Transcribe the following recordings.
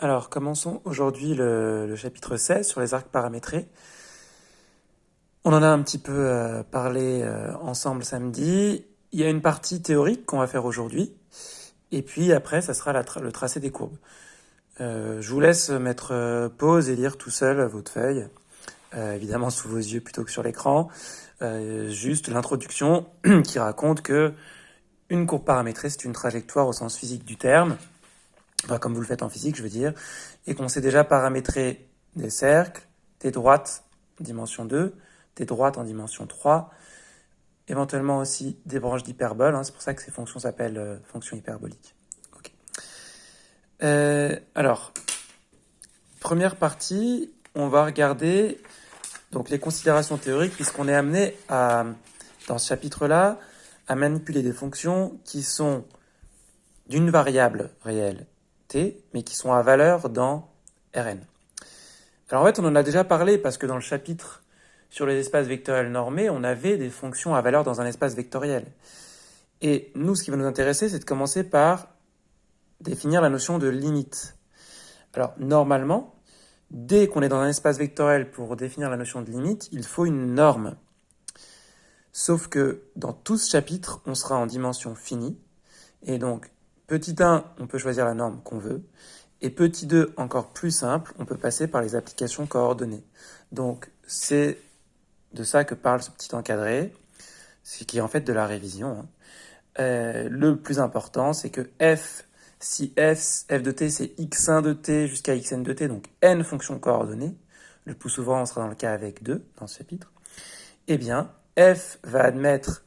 Alors, commençons aujourd'hui le chapitre 16 sur les arcs paramétrés. On en a un petit peu parlé ensemble samedi. Il y a une partie théorique qu'on va faire aujourd'hui. Et puis après, ça sera le tracé des courbes. Je vous laisse mettre pause et lire tout seul votre feuille, évidemment sous vos yeux plutôt que sur l'écran. Juste l'introduction qui raconte que une courbe paramétrée, c'est une trajectoire au sens physique du terme. Enfin, comme vous le faites en physique, je veux dire, et qu'on sait déjà paramétrer des cercles, des droites en dimension 2, des droites en dimension 3, éventuellement aussi des branches d'hyperbole, hein, c'est pour ça que ces fonctions s'appellent fonctions hyperboliques. Okay. Alors, première partie, on va regarder donc les considérations théoriques, puisqu'on est amené à, dans ce chapitre-là, à manipuler des fonctions qui sont d'une variable réelle t, mais qui sont à valeur dans Rn. Alors en fait, on en a déjà parlé parce que dans le chapitre sur les espaces vectoriels normés, on avait des fonctions à valeur dans un espace vectoriel. Et nous, ce qui va nous intéresser, c'est de commencer par définir la notion de limite. Alors normalement, dès qu'on est dans un espace vectoriel pour définir la notion de limite, il faut une norme. Sauf que dans tout ce chapitre, on sera en dimension finie. Et donc, petit 1, on peut choisir la norme qu'on veut. Et petit 2, encore plus simple, on peut passer par les applications coordonnées. Donc, c'est de ça que parle ce petit encadré, ce qui est en fait de la révision. Le plus important, c'est que si f de t, c'est x1 de t jusqu'à xn de t, donc n fonctions coordonnées, le plus souvent, on sera dans le cas avec 2 dans ce chapitre, eh bien, f va admettre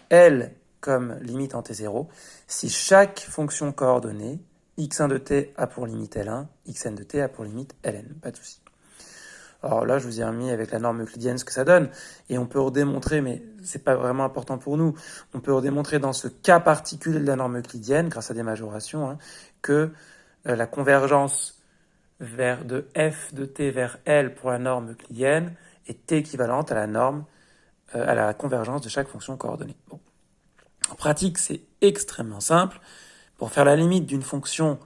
L comme limite en t0 si chaque fonction coordonnée, x1 de t a pour limite L1, xn de t a pour limite Ln. Pas de souci. Alors là, je vous ai remis avec la norme euclidienne ce que ça donne, et on peut redémontrer, mais c'est pas vraiment important pour nous, on peut redémontrer dans ce cas particulier de la norme euclidienne, grâce à des majorations, que la convergence de f de t vers L pour la norme euclidienne est équivalente à la norme, à la convergence de chaque fonction coordonnée. Bon. En pratique, c'est extrêmement simple. Pour faire la limite d'une fonction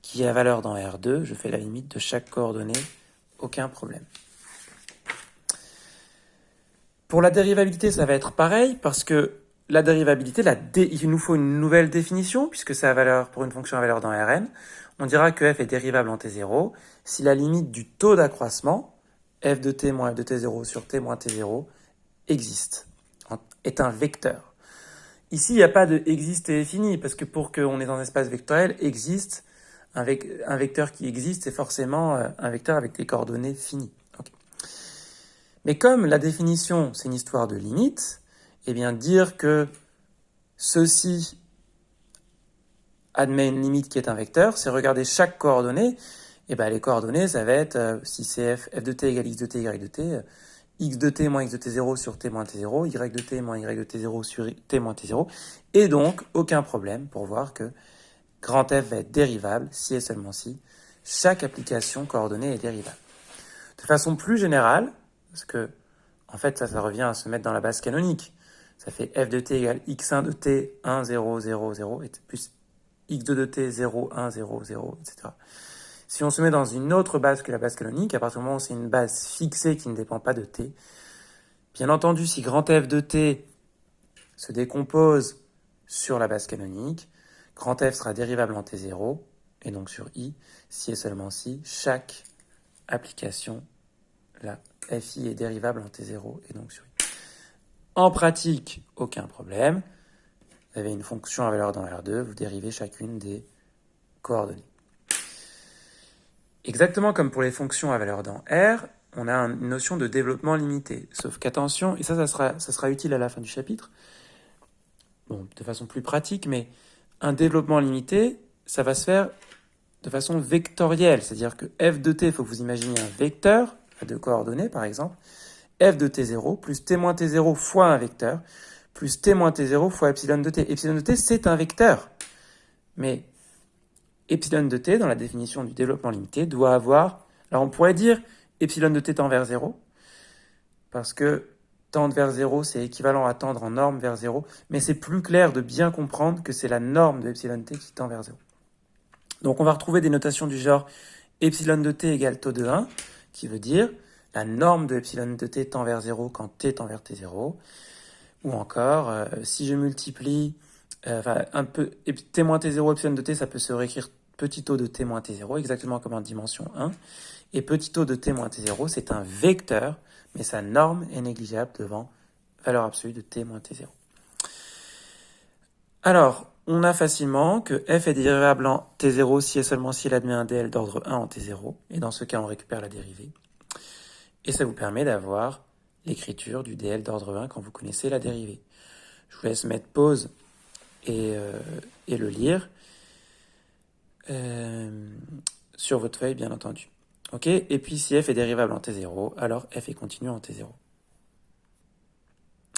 qui a valeur dans R2, je fais la limite de chaque coordonnée, aucun problème. Pour la dérivabilité, ça va être pareil, parce que la dérivabilité, il nous faut une nouvelle définition, puisque c'est pour une fonction à valeur dans Rn. On dira que f est dérivable en t0 si la limite du taux d'accroissement, f de t moins f de t0 sur t moins t0, existe, est un vecteur. Ici, il n'y a pas de existe et est fini, parce que pour qu'on est dans un espace vectoriel, existe, un vecteur qui existe, c'est forcément un vecteur avec des coordonnées finies. Okay. Mais comme la définition, c'est une histoire de limite, eh bien dire que ceci admet une limite qui est un vecteur, c'est regarder chaque coordonnée, et bien les coordonnées, ça va être, si c'est f de t égale x de t, y de t, x de t moins x de t0 sur t moins t0, y de t moins y de t0 sur t moins t0, et donc aucun problème pour voir que grand F va être dérivable si et seulement si chaque application coordonnée est dérivable. De façon plus générale, parce que en fait ça revient à se mettre dans la base canonique, ça fait f de t égale x1 de t 1, 0, 0, 0, et plus x2 de t 0, 1, 0, 0, etc. Si on se met dans une autre base que la base canonique, à partir du moment où c'est une base fixée qui ne dépend pas de t, bien entendu, si grand F de t se décompose sur la base canonique, grand F sera dérivable en t0, et donc sur i, si et seulement si chaque application, là, fi est dérivable en t0, et donc sur i. En pratique, aucun problème. Vous avez une fonction à valeur dans R2, vous dérivez chacune des coordonnées. Exactement comme pour les fonctions à valeur dans R, on a une notion de développement limité. Sauf qu'attention, et ça sera utile à la fin du chapitre, bon, de façon plus pratique, mais un développement limité, ça va se faire de façon vectorielle. C'est-à-dire que f de t, il faut que vous imaginiez un vecteur, à deux coordonnées par exemple, f de t0 plus t moins t0 fois un vecteur, plus t moins t0 fois epsilon de t. Epsilon de t, c'est un vecteur. Mais epsilon de t, dans la définition du développement limité, doit avoir... Alors on pourrait dire epsilon de t tend vers 0, parce que tendre vers 0, c'est équivalent à tendre en norme vers 0, mais c'est plus clair de bien comprendre que c'est la norme de epsilon t qui tend vers 0. Donc on va retrouver des notations du genre epsilon de t égale taux de 1, qui veut dire la norme de epsilon de t tend vers 0 quand t tend vers t0. Ou encore, si je multiplie t moins t0 epsilon de t, ça peut se réécrire petit taux de t moins t0, exactement comme en dimension 1. Et petit taux de t moins t0, c'est un vecteur, mais sa norme est négligeable devant valeur absolue de t moins t0. Alors, on a facilement que f est dérivable en t0 si et seulement si elle admet un dl d'ordre 1 en t0. Et dans ce cas, on récupère la dérivée. Et ça vous permet d'avoir l'écriture du dl d'ordre 1 quand vous connaissez la dérivée. Je vous laisse mettre pause et le lire sur votre feuille, bien entendu. Ok. Et puis, si f est dérivable en t0, alors f est continu en t0.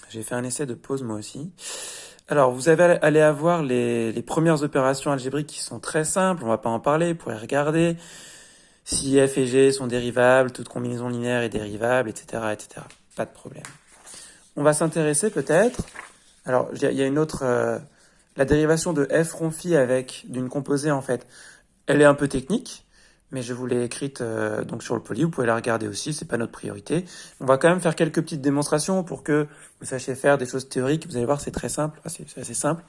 J'ai fait un essai de pause moi aussi. Alors, vous allez avoir les premières opérations algébriques qui sont très simples. On va pas en parler, vous pourrez regarder. Si f et g sont dérivables, toute combinaison linéaire est dérivable, etc., etc. Pas de problème. On va s'intéresser peut-être... Alors, il y a une autre... la dérivation de f rond phi avec d'une composée, en fait, elle est un peu technique, mais je vous l'ai écrite donc sur le poly, vous pouvez la regarder aussi, c'est pas notre priorité. On va quand même faire quelques petites démonstrations pour que vous sachiez faire des choses théoriques. Vous allez voir, c'est très simple, c'est assez simple.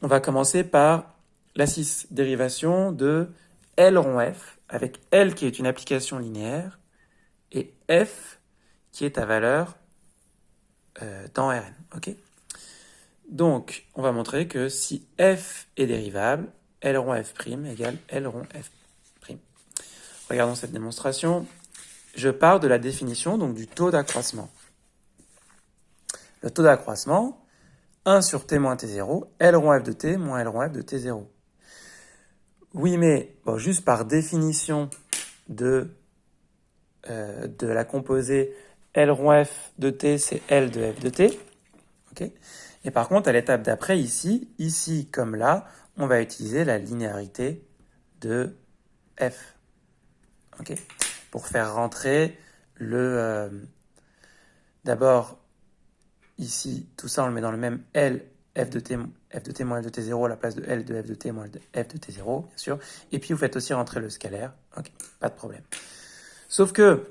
On va commencer par la 6 dérivation de L rond f, avec L qui est une application linéaire, et f qui est ta valeur dans Rn, ok? Donc, on va montrer que si f est dérivable, L rond f' égale L rond f'. Regardons cette démonstration. Je pars de la définition donc du taux d'accroissement. Le taux d'accroissement, 1 sur t moins t0, L rond f de t moins L rond f de t0. Oui, mais bon, juste par définition de la composée L rond f de t, c'est L de f de t. Okay. Et par contre, à l'étape d'après, ici comme là, on va utiliser la linéarité de f. Okay. Pour faire rentrer d'abord, ici, tout ça, on le met dans le même L, f de t moins L de t0 à la place de L de f de t moins f de t0, bien sûr. Et puis, vous faites aussi rentrer le scalaire. Ok, pas de problème. Sauf que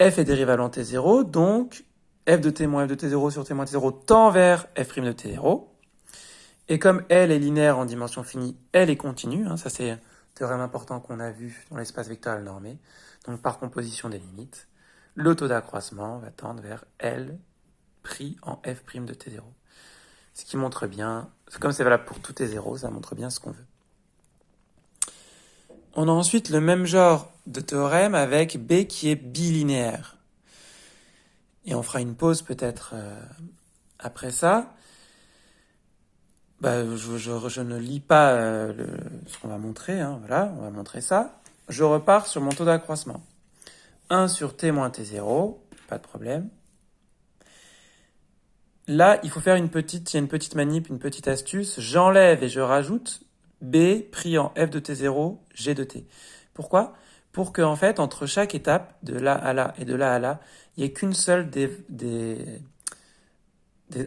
f est dérivable en t0, donc f de t moins f de t0 sur t moins t0 tend vers f' de t0. Et comme L est linéaire en dimension finie, L est continue. Hein, ça, c'est un théorème important qu'on a vu dans l'espace vectoriel normé. Donc, par composition des limites, le taux d'accroissement va tendre vers L pris en f' de t0. Ce qui montre bien, comme c'est valable pour tout t0, ça montre bien ce qu'on veut. On a ensuite le même genre de théorème avec B qui est bilinéaire. Et on fera une pause peut-être après ça. Je ne lis pas ce qu'on va montrer. Hein, voilà, on va montrer ça. Je repars sur mon taux d'accroissement. 1 sur t moins t0, pas de problème. Là, il faut faire il y a une petite manip, une petite astuce. J'enlève et je rajoute B pris en f de t0, g de t. Pourquoi? Pour que, en fait, entre chaque étape, de là à là et de là à là, il n'y ait qu'une seule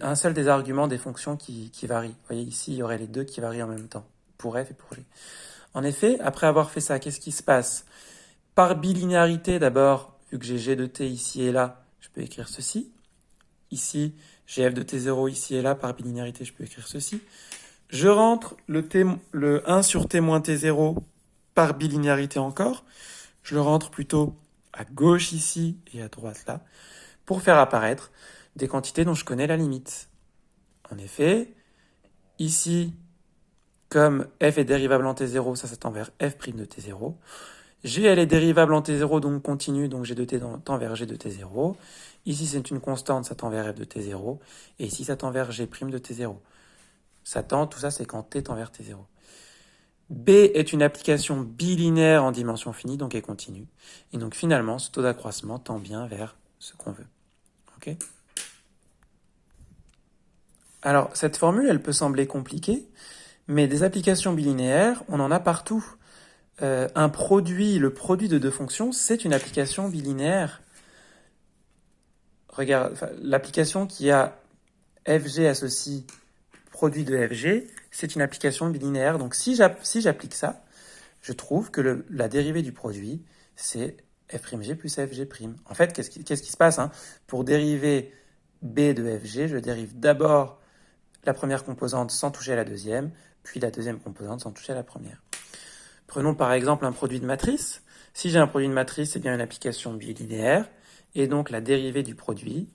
un seul des arguments des fonctions qui varient. Vous voyez, ici, il y aurait les deux qui varient en même temps, pour f et pour g. En effet, après avoir fait ça, qu'est-ce qui se passe? Par bilinéarité, d'abord, vu que j'ai g de t ici et là, je peux écrire ceci. Ici, j'ai f de t0 ici et là, par bilinéarité, je peux écrire ceci. Je rentre le 1 sur t moins t0 par bilinéarité encore. Je le rentre plutôt à gauche ici et à droite là, pour faire apparaître des quantités dont je connais la limite. En effet, ici, comme f est dérivable en t0, ça tend vers f' de t0. G, elle est dérivable en t0, donc continue, donc g de t tend vers g de t0. Ici, c'est une constante, ça tend vers f de t0. Et ici, ça tend vers g' de t0. Ça tend, tout ça, c'est quand t tend vers t0. B est une application bilinéaire en dimension finie, donc est continue. Et donc, finalement, ce taux d'accroissement tend bien vers ce qu'on veut. Ok ? Alors, cette formule, elle peut sembler compliquée, mais des applications bilinéaires, on en a partout. Le produit de deux fonctions, c'est une application bilinéaire. Regarde, l'application qui a fg associe produit de fg, c'est une application bilinéaire. Donc si j'applique ça, je trouve que la dérivée du produit, c'est f'g plus fg'. En fait, qu'est-ce qui se passe, hein? Pour dériver b de fg, je dérive d'abord la première composante sans toucher à la deuxième, puis la deuxième composante sans toucher à la première. Prenons par exemple un produit de matrice. Si j'ai un produit de matrice, c'est bien une application bilinéaire, et donc la dérivée du produit,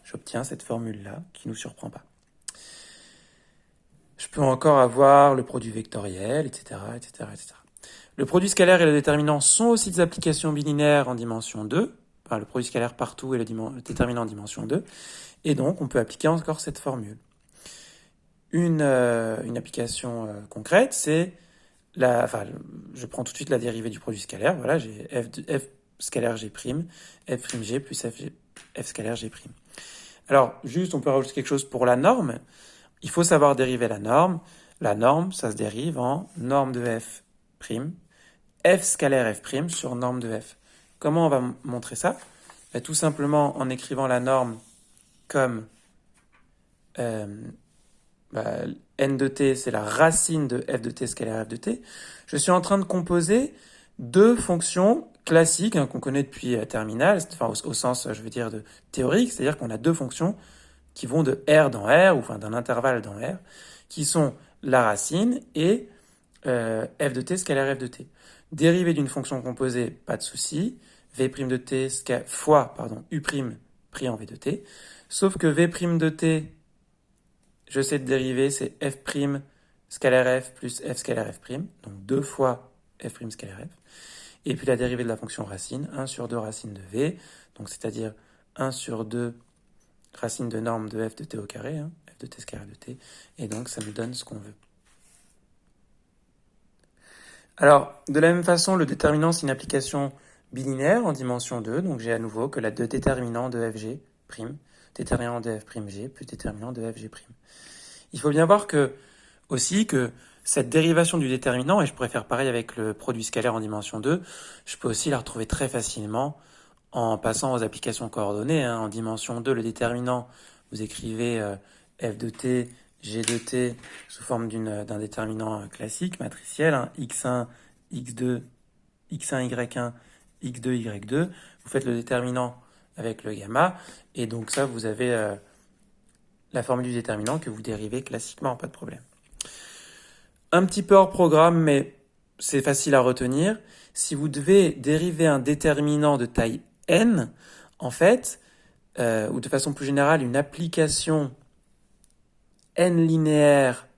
j'obtiens cette formule-là, qui ne nous surprend pas. Je peux encore avoir le produit vectoriel, etc., etc., etc. Le produit scalaire et le déterminant sont aussi des applications bilinéaires en dimension 2, enfin, le produit scalaire partout et le déterminant en dimension 2, et donc on peut appliquer encore cette formule. Une application concrète, c'est je prends tout de suite la dérivée du produit scalaire, voilà, j'ai f scalaire g', f'g plus f scalaire g'. Alors, juste, on peut rajouter quelque chose pour la norme. Il faut savoir dériver la norme. La norme, ça se dérive en norme de f', f scalaire f' sur norme de f. Comment on va montrer ça? Tout simplement en écrivant la norme comme n de t, c'est la racine de f de t scalaire f de t. Je suis en train de composer deux fonctions classiques qu'on connaît depuis terminale, enfin au sens, je veux dire, de théorique, c'est-à-dire qu'on a deux fonctions qui vont de R dans R, ou enfin d'un intervalle dans R, qui sont la racine et f de t scalaire f de t. Dérivée d'une fonction composée, pas de souci, v' de t fois u' pris en v de t, sauf que v' de t, je sais de dériver, c'est f' scalaire f plus f scalaire f', donc 2 fois f' scalaire f. Et puis la dérivée de la fonction racine, 1 sur 2 racine de v, donc c'est-à-dire 1 sur 2 racine de norme de f de t au carré, f de t scalaire de t, et donc ça nous donne ce qu'on veut. Alors, de la même façon, le déterminant, c'est une application bilinéaire en dimension 2, donc j'ai à nouveau que la déterminant de fg', déterminant de f'g plus déterminant de fg'. Il faut bien voir aussi que cette dérivation du déterminant, et je pourrais faire pareil avec le produit scalaire en dimension 2, je peux aussi la retrouver très facilement en passant aux applications coordonnées. En dimension 2, le déterminant, vous écrivez f de t, g de t sous forme d'un déterminant classique, matriciel, x1, x2, x1, y1, x2, y2. Vous faites le déterminant avec le gamma, et donc ça, vous avez la formule du déterminant que vous dérivez classiquement, pas de problème. Un petit peu hors programme, mais c'est facile à retenir. Si vous devez dériver un déterminant de taille n, en fait, ou de façon plus générale, une application n linéaire,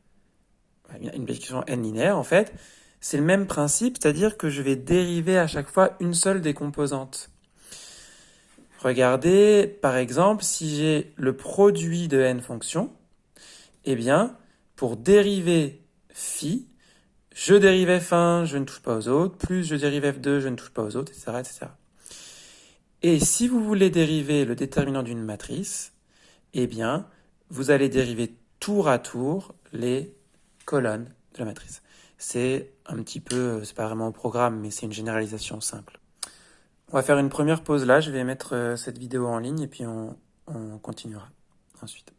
en fait, c'est le même principe, c'est-à-dire que je vais dériver à chaque fois une seule des composantes. Regardez, par exemple, si j'ai le produit de n fonctions, eh bien, pour dériver phi, je dérive f1, je ne touche pas aux autres, plus je dérive f2, je ne touche pas aux autres, etc., etc. Et si vous voulez dériver le déterminant d'une matrice, eh bien, vous allez dériver tour à tour les colonnes de la matrice. C'est un petit peu, c'est pas vraiment au programme, mais c'est une généralisation simple. On va faire une première pause là, je vais mettre cette vidéo en ligne et puis on continuera ensuite.